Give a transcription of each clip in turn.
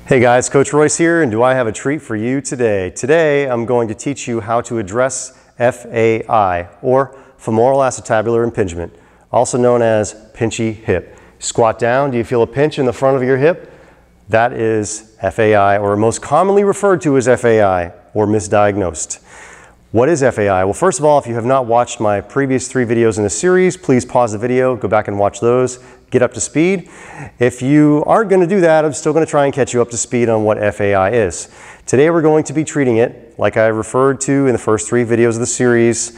Hey guys, Coach Royce here, and do I have a treat for you today? Today I'm going to teach you how to address FAI, or femoral acetabular impingement, also known as pinchy hip. Squat down, do you feel a pinch in the front of your hip? That is FAI, or most commonly referred to as FAI, or misdiagnosed. What is FAI? Well, first of all, if you have not watched my previous 3 videos in this series, please pause the video, go back and watch those, get up to speed. If you aren't going to do that, I'm still going to try and catch you up to speed on what FAI is. Today we're going to be treating it, like I referred to in the first 3 videos of the series,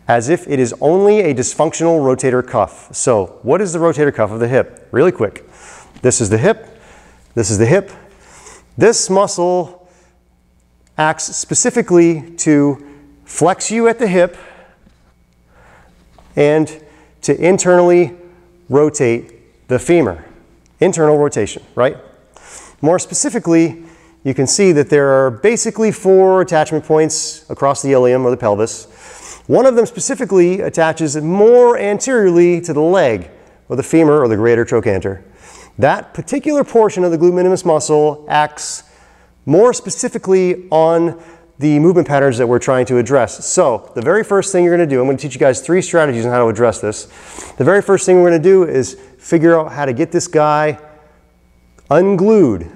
as if it is only a dysfunctional rotator cuff. So, what is the rotator cuff of the hip? Really quick. This is the hip. This is the hip. This muscle acts specifically to flex you at the hip and to internally rotate the femur. Internal rotation, right? More specifically, you can see that there are basically 4 attachment points across the ilium or the pelvis. One of them specifically attaches more anteriorly to the leg or the femur or the greater trochanter. That particular portion of the glute minimus muscle acts more specifically on the movement patterns that we're trying to address. So the very first thing you're going to do, I'm going to teach you guys 3 strategies on how to address this. The very first thing we're going to do is figure out how to get this guy unglued.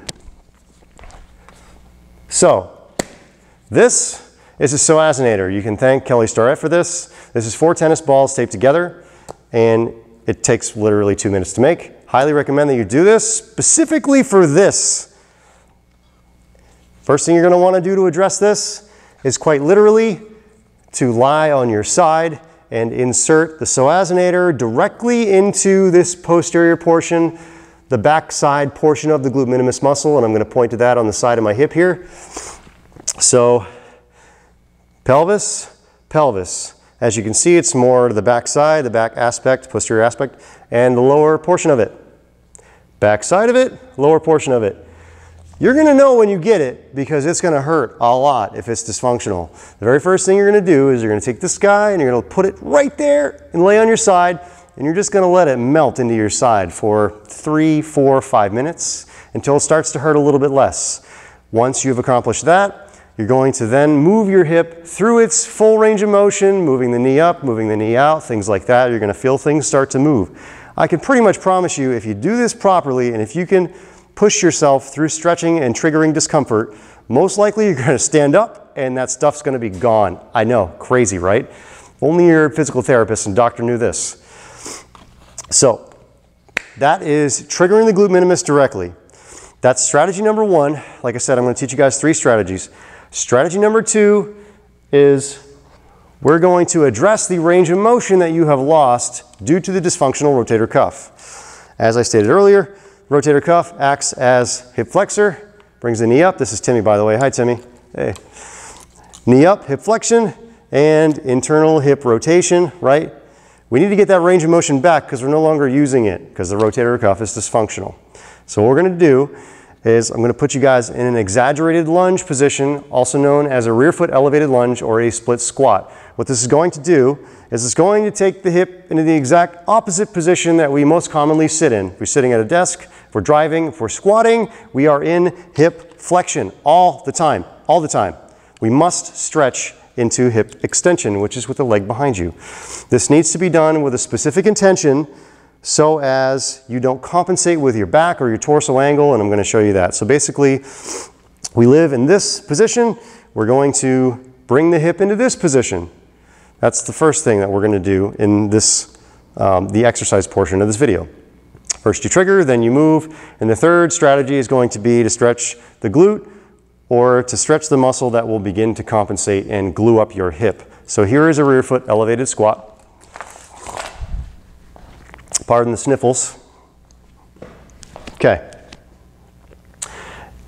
So this is a psoasinator. You can thank Kelly Starrett for this. This is 4 tennis balls taped together, and it takes literally 2 minutes to make. Highly recommend that you do this specifically for this. First thing you're going to want to do to address this is quite literally to lie on your side and insert the psoasinator directly into this posterior portion, the backside portion of the glute minimus muscle, and I'm going to point to that on the side of my hip here. So pelvis, pelvis. As you can see, it's more to the back side, the back aspect, posterior aspect, and the lower portion of it. Back side of it, lower portion of it. You're going to know when you get it because it's going to hurt a lot if it's dysfunctional. The very first thing you're going to do is you're going to take this guy and you're going to put it right there and lay on your side, and you're just going to let it melt into your side for 3, 4, 5 minutes until it starts to hurt a little bit less. Once you've accomplished that, you're going to then move your hip through its full range of motion, moving the knee up, moving the knee out, things like that. You're going to feel things start to move. I can pretty much promise you, if you do this properly and if you can push yourself through stretching and triggering discomfort, most likely you're going to stand up and that stuff's going to be gone. I know, crazy, right? Only your physical therapist and doctor knew this. So that is triggering the glute minimus directly. That's strategy number 1. Like I said, I'm going to teach you guys 3 strategies. Strategy number 2 is we're going to address the range of motion that you have lost due to the dysfunctional rotator cuff. As I stated earlier, rotator cuff acts as hip flexor, brings the knee up. This is Timmy, by the way. Hi, Timmy. Hey. Knee up, hip flexion, and internal hip rotation, right? We need to get that range of motion back because we're no longer using it because the rotator cuff is dysfunctional. So what we're going to do is I'm going to put you guys in an exaggerated lunge position, also known as a rear foot elevated lunge or a split squat. What this is going to do is it's going to take the hip into the exact opposite position that we most commonly sit in. If we're sitting at a desk, if we're driving, if we're squatting, we are in hip flexion all the time, all the time. We must stretch into hip extension, which is with the leg behind you. This needs to be done with a specific intention so as you don't compensate with your back or your torso angle, and I'm going to show you that. So basically, we live in this position. We're going to bring the hip into this position. That's the first thing that we're going to do in this, the exercise portion of this video. First you trigger, then you move, and the third strategy is going to be to stretch the glute or to stretch the muscle that will begin to compensate and glue up your hip. So here is a rear foot elevated squat. Pardon the sniffles. Okay.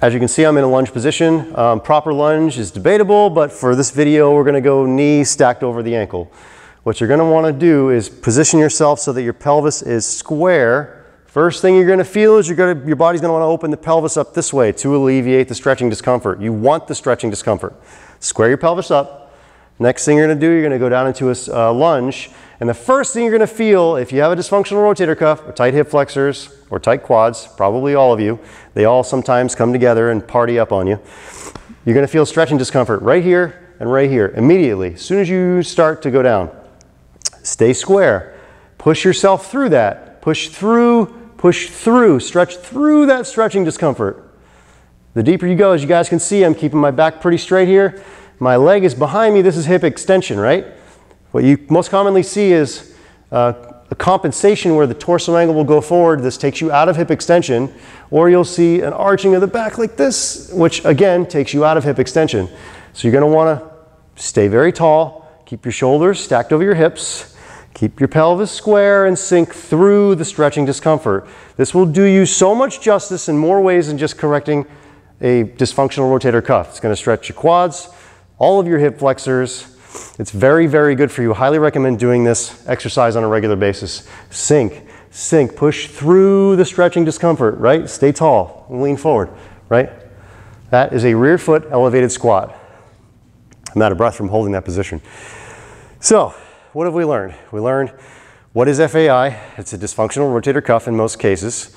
As you can see, I'm in a lunge position. Proper lunge is debatable, but for this video, we're going to go knee stacked over the ankle. What you're going to want to do is position yourself so that your pelvis is square. First thing you're going to feel is your body's going to want to open the pelvis up this way to alleviate the stretching discomfort. You want the stretching discomfort. Square your pelvis up. Next thing you're going to do, you're going to go down into a lunge. And the first thing you're going to feel, if you have a dysfunctional rotator cuff, or tight hip flexors, or tight quads, probably all of you, they all sometimes come together and party up on you. You're going to feel stretching discomfort right here and right here immediately. As soon as you start to go down, stay square. Push yourself through that. Push through, stretch through that stretching discomfort. The deeper you go, as you guys can see, I'm keeping my back pretty straight here. My leg is behind me. This is hip extension, right? What you most commonly see is a compensation where the torso angle will go forward. This takes you out of hip extension, or you'll see an arching of the back like this, which again takes you out of hip extension. So you're going to want to stay very tall, keep your shoulders stacked over your hips, keep your pelvis square, and sink through the stretching discomfort. This will do you so much justice in more ways than just correcting a dysfunctional rotator cuff. It's going to stretch your quads, all of your hip flexors. It's very, very good for you. Highly recommend doing this exercise on a regular basis. Sink, sink, push through the stretching discomfort, right? Stay tall, lean forward, right? That is a rear foot elevated squat. I'm out of breath from holding that position. So, what have we learned? We learned what is FAI. It's a dysfunctional rotator cuff in most cases.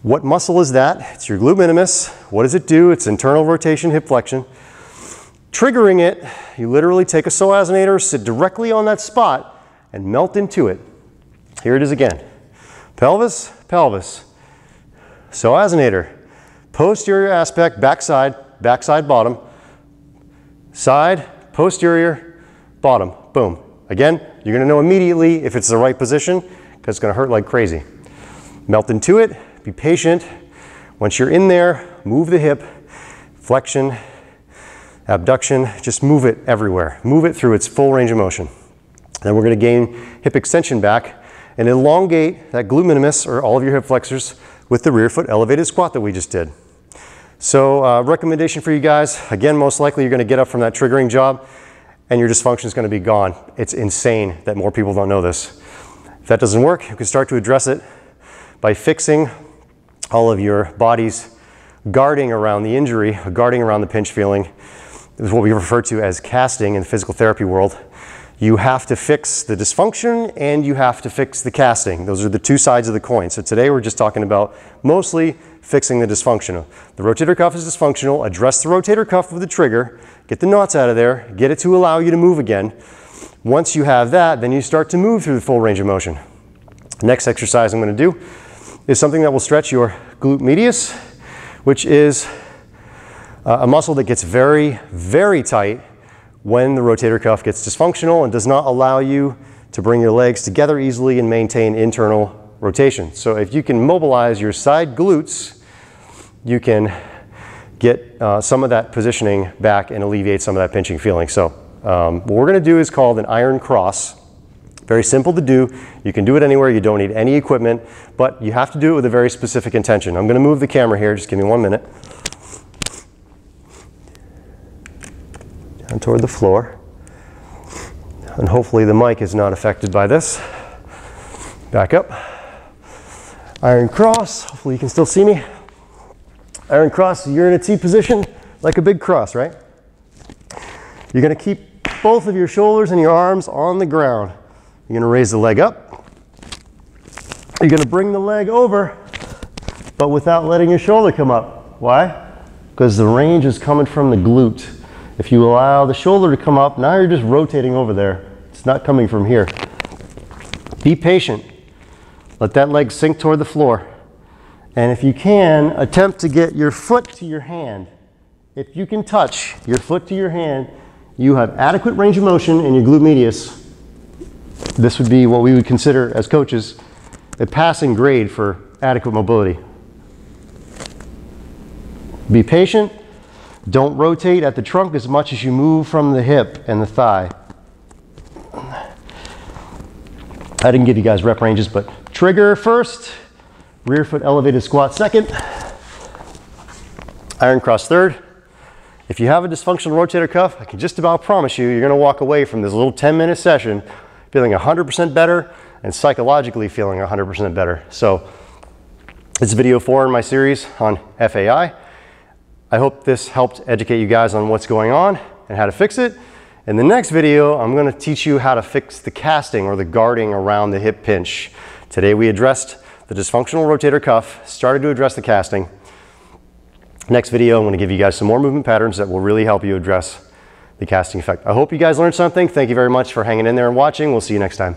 What muscle is that? It's your glute minimus. What does it do? It's internal rotation, hip flexion. Triggering it, you literally take a psoasinator, sit directly on that spot, and melt into it. Here it is again. Pelvis, pelvis. Psoasinator. Posterior aspect, backside, backside bottom. Side, posterior, bottom. Boom. Again, you're going to know immediately if it's the right position because it's going to hurt like crazy. Melt into it. Be patient. Once you're in there, move the hip, flexion, abduction, just move it everywhere. Move it through its full range of motion. Then we're going to gain hip extension back and elongate that glute minimus or all of your hip flexors with the rear foot elevated squat that we just did. So recommendation for you guys, again, most likely you're going to get up from that triggering job and your dysfunction is going to be gone. It's insane that more people don't know this. If that doesn't work, you can start to address it by fixing all of your body's guarding around the injury, guarding around the pinch feeling. This is what we refer to as casting in the physical therapy world. You have to fix the dysfunction and you have to fix the casting. Those are the two sides of the coin. So today we're just talking about mostly fixing the dysfunctional. The rotator cuff is dysfunctional. Address the rotator cuff with the trigger. Get the knots out of there. Get it to allow you to move again. Once you have that, then you start to move through the full range of motion. Next exercise I'm going to do is something that will stretch your glute medius, which is a muscle that gets very, very tight when the rotator cuff gets dysfunctional and does not allow you to bring your legs together easily and maintain internal rotation. So if you can mobilize your side glutes, you can get some of that positioning back and alleviate some of that pinching feeling. So what we're going to do is called an iron cross. Very simple to do. You can do it anywhere. You don't need any equipment, but you have to do it with a very specific intention. I'm going to move the camera here. Just give me 1 minute. Down toward the floor. And hopefully the mic is not affected by this. Back up. Iron cross. Hopefully you can still see me. Iron cross, you're in a T position like a big cross, right? You're going to keep both of your shoulders and your arms on the ground. You're going to raise the leg up. You're going to bring the leg over, but without letting your shoulder come up. Why? Because the range is coming from the glute. If you allow the shoulder to come up, now you're just rotating over there. It's not coming from here. Be patient. Let that leg sink toward the floor. And if you can, attempt to get your foot to your hand. If you can touch your foot to your hand, you have adequate range of motion in your glute medius. This would be what we would consider as coaches a passing grade for adequate mobility. Be patient. Don't rotate at the trunk as much as you move from the hip and the thigh. I didn't give you guys rep ranges, but trigger first, rear foot elevated squat second, iron cross third. If you have a dysfunctional rotator cuff, I can just about promise you, you're going to walk away from this little 10-minute session feeling 100% better and psychologically feeling 100% better. So this is video 4 in my series on FAI. I hope this helped educate you guys on what's going on and how to fix it. In the next video, I'm going to teach you how to fix the casting or the guarding around the hip pinch. Today we addressed the dysfunctional rotator cuff, started to address the casting. Next video, I'm going to give you guys some more movement patterns that will really help you address the casting effect. I hope you guys learned something. Thank you very much for hanging in there and watching. We'll see you next time.